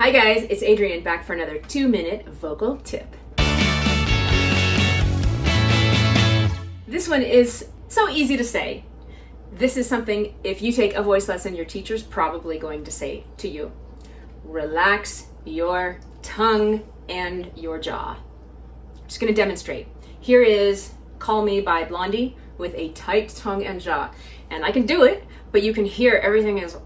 Hi guys, it's Adrienne back for another 2-minute vocal tip. This one is so easy to say. This is something, if you take a voice lesson, your teacher's probably going to say to you. Relax your tongue and your jaw. I'm just going to demonstrate. Here is Call Me by Blondie with a tight tongue and jaw. And I can do it, but you can hear everything is,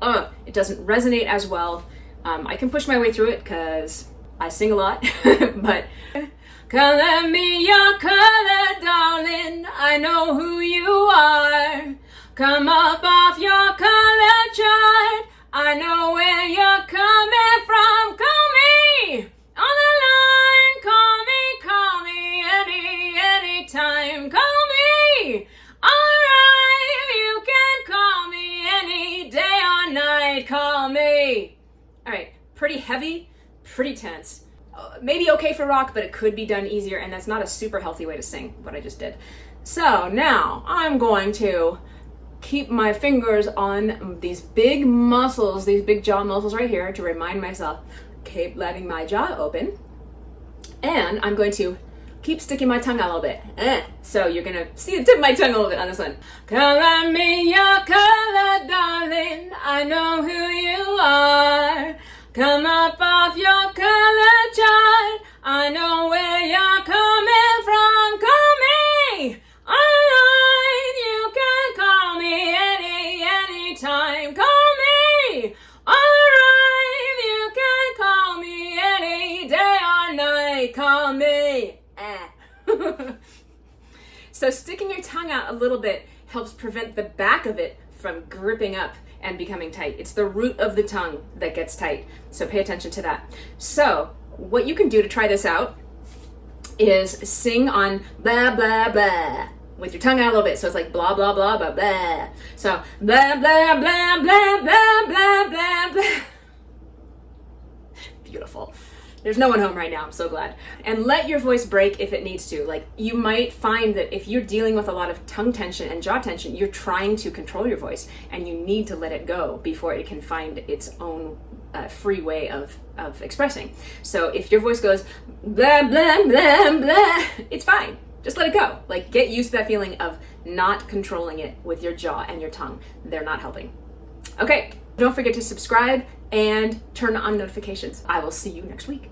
it doesn't resonate as well. I can push my way through it because I sing a lot, but color me your color, darling, I know who you are. Come up off your color chart, I know where you're coming from. Call me on the line, call me anytime. Call me, alright, you can call me any day or night. Call me. All right, pretty heavy, pretty tense. Maybe okay for rock, but it could be done easier, and that's not a super healthy way to sing, what I just did. So now I'm going to keep my fingers on these big muscles, these big jaw muscles right here to remind myself, keep letting my jaw open. And I'm going to keep sticking my tongue out a little bit. So you're gonna see the tip of my tongue a little bit on this one. Color me your color, darling, I know who you are. Come up off your color chart, I know where you're coming from. Call me, alright, you can call me anytime. Call me, alright, you can call me any day or night. Call me. So sticking your tongue out a little bit helps prevent the back of it from gripping up and becoming tight. It's the root of the tongue that gets tight. So pay attention to that. So what you can do to try this out is sing on blah, blah, blah with your tongue out a little bit. So it's like blah, blah, blah, blah, blah. So blah, blah, blah, blah, blah, blah, blah, blah. Beautiful. There's no one home right now, I'm so glad. And let your voice break if it needs to. Like, you might find that if you're dealing with a lot of tongue tension and jaw tension, you're trying to control your voice, and you need to let it go before it can find its own free way of expressing. So if your voice goes blah, blah, blah, blah, it's fine. Just let it go. Like, get used to that feeling of not controlling it with your jaw and your tongue. They're not helping. Okay, don't forget to subscribe and turn on notifications. I will see you next week.